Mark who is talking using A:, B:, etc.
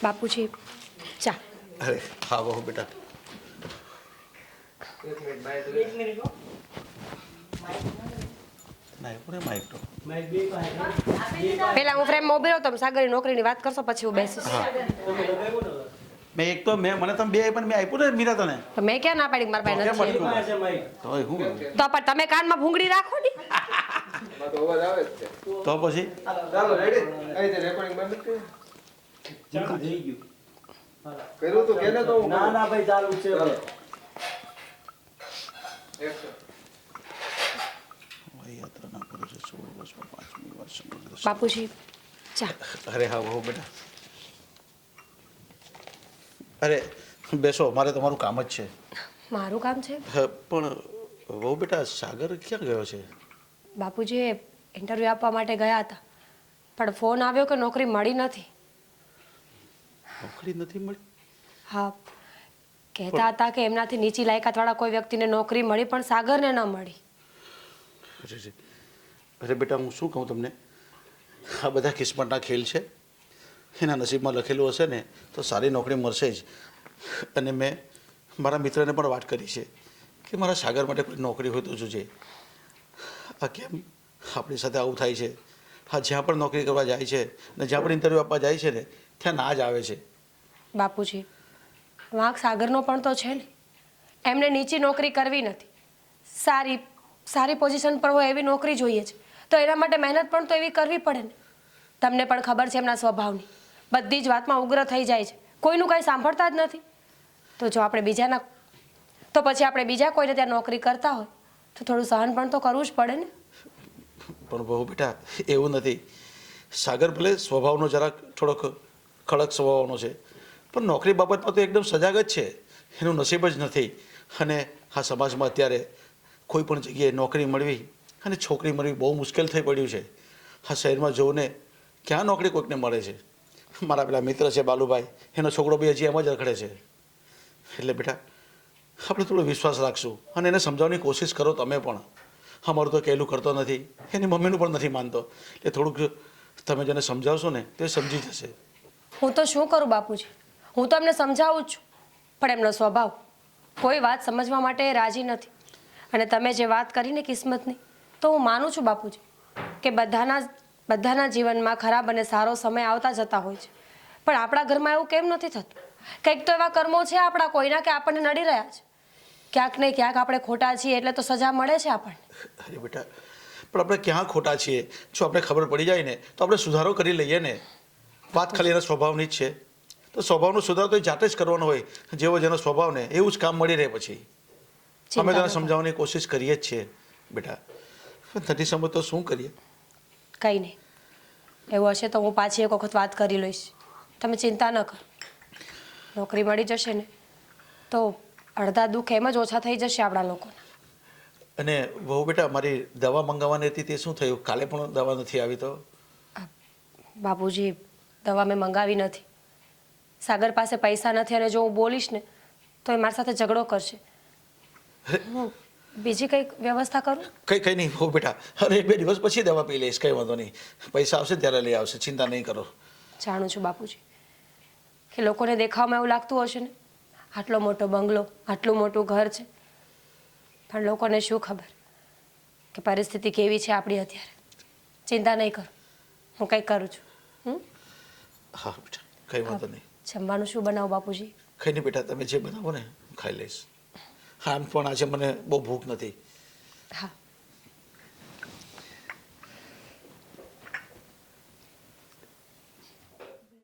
A: બાપુજી ચા.
B: અરે હા બહુ બેટા.
A: પેલા હું ફ્રેમ ઉભી રહું, તમે સાગરની નોકરીની વાત કરશો પછી હું બેસીશ.
B: મેં એક તો મેં મને તમે બે પણ મેં આપ્યું ને મીરા તને.
A: તો મેં ક્યાં ના પાડી મારા પાસે નથી.
B: તોય હું
A: તો પણ તમે કાનમાં ભૂંગળી રાખો ને.
B: તો પછી
C: ચાલો રેડી અહીં તે રેકોર્ડિંગ બંધ કરી
D: ચાલુ થઈ ગયું.
C: કર્યું તો કેને તો હું
D: ના ના ભાઈ ચાલુ છે ભાઈ.
B: યાત્રાના કરું છું 16 વર્ષમાં 5મી વાર સમુદ્ર.
A: બાપુજી ચા.
B: અરે હા બહુ બેટા. અરે બેસો, મારે તમારું કામ જ છે.
A: મારું કામ છે
B: પણ બહુ બેટા સાગર ક્યાં ગયો છે?
A: બાપુજી ઇન્ટરવ્યૂ આપવા માટે ગયા હતા, પણ ફોન આવ્યો કે નોકરી મળી નથી.
B: નોકરી નથી મળી?
A: હા, કહેતા હતા કે એમનાથી નીચી લાયકાતવાળા કોઈ વ્યક્તિને નોકરી મળી પણ સાગરને ન મળી.
B: અરે બેટા હું શું કહું તમને, આ બધા કિસ્મતના ખેલ છે. એના નસીબમાં લખેલું હશે ને તો સારી નોકરી મળશે જ. અને મેં મારા મિત્રને પણ વાત કરી છે કે મારા સાગર માટે કોઈ નોકરી હોય તો જોજે. આ કેમ આપણી સાથે આવું થાય છે? હા, જ્યાં પણ નોકરી કરવા જાય છે ને જ્યાં પણ ઇન્ટરવ્યૂ આપવા જાય છે ને ત્યાં ના જ આવે છે.
A: બાપુજી વાંક સાગરનો પણ તો છે ને. એમને નીચી નોકરી કરવી નથી, સારી પોઝિશન પર હોય એવી નોકરી જોઈએ છે, તો એના માટે મહેનત પણ તો એવી કરવી પડે ને. તમને પણ ખબર છે એમના સ્વભાવની, બધી જ વાતમાં ઉગ્ર થઈ જાય છે, કોઈનું કાંઈ સાંભળતા જ નથી. તો જો આપણે પછી આપણે બીજા કોઈને ત્યાં નોકરી કરતા હોય તો થોડું સહન પણ તો કરવું જ પડે ને.
B: પણ બહુ બેટા એવું નથી. સાગર ભલે સ્વભાવનો જરાક થોડોક કડક સ્વભાવનો છે, પણ નોકરી બાબતમાં તો એકદમ સજાગ જ છે. એનું નસીબ જ નથી. અને આ સમાજમાં અત્યારે કોઈ પણ જગ્યાએ નોકરી મળવી અને છોકરી મળવી બહુ મુશ્કેલ થઈ પડ્યું છે. આ શહેરમાં જોઉં ને ક્યાં નોકરી કોઈકને મળે છે. મારા પેલા મિત્ર છે બાલુભાઈ, એનો છોકરો બી હજી એમ જ રખડે છે. એટલે બેટા આપણે થોડો વિશ્વાસ રાખશું અને એને સમજાવવાની કોશિશ કરો તમે પણ. અમારું તો કહેલું કરતો નથી, એની મમ્મીનું પણ નથી માનતો. એટલે થોડુંક તમે જેને સમજાવશો ને તે સમજી જશે.
A: હું તો શું કરું બાપુજી, હું તો એમને સમજાવું જ છું, પણ એમનો સ્વભાવ કોઈ વાત સમજવા માટે રાજી નથી. અને તમે જે વાત કરીને કિસ્મતની, તો હું માનું છું બાપુજી કે બધાના જીવનમાં ખરાબ અને સારો સમય આવતા જતા હોય છે, પણ આપણા ઘરમાં એવું કેમ નથી થતું? કંઈક તો એવા કર્મો છે આપણા કોઈના કે આપણને નડી રહ્યા છે. ક્યાંક ને ક્યાંક આપણે ખોટા છીએ એટલે તો સજા મળે છે આપણને.
B: અરે બેટા પણ આપણે ક્યાં ખોટા છીએ? જો આપણે ખબર પડી જાય ને તો આપણે સુધારો કરી લઈએ ને. વાત ખાલી એના સ્વભાવની જ છે, તો સ્વભાવનો સુધારો તો એ જાતે જ કરવાનો હોય. જેવો જેનો સ્વભાવ ને એવું જ કામ મળી રહે. પછી અમે તેને સમજાવવાની કોશિશ કરીએ જ છીએ બેટા, નથી સમજ તો શું કરીએ?
A: કંઈ નહીં, એવું હશે તો હું પાછી એક વખત વાત કરી લઈશ. તમે ચિંતા ન કરો, નોકરી મળી જશે ને તો અડધા દુઃખ એમ જ ઓછા થઈ જશે આપણા લોકોના.
B: અને બહુ બેટા મારી દવા મંગાવવાની હતી તે શું થયું? કાલે પણ દવા નથી આવી. તો
A: બાપુજી દવા મેં મંગાવી નથી. સાગર પાસે પૈસા નથી અને જો હું બોલીશ ને તો એ મારી સાથે ઝઘડો કરશે. હું બીજી કંઈક વ્યવસ્થા કરું?
B: કંઈ નહીં બહુ બેટા, અરે 2 દિવસ પછી દવા પી લઈશ, કંઈ વાંધો નહીં. પૈસા આવશે ત્યારે લઈ આવશે, ચિંતા નહીં કરો.
A: જાણું છું બાપુજી કે લોકોને દેખાવમાં એવું લાગતું હશે ને આટલો મોટો બંગલો, આટલું મોટું ઘર છે, પણ લોકોને શું ખબર કે પરિસ્થિતિ કેવી છે આપણી અત્યારે. ચિંતા નહીં કરો, હું કંઈક કરું છું.
B: હા બેટા કંઈ વાંધો નહીં.
A: જમવાનું શું બનાવું બાપુજી?
B: કંઈ નહીં બેટા, તમે જે બનાવો ને ખાઈ લઈશ. હા, આમ પણ આજે મને બહુ ભૂખ નથી.
A: હા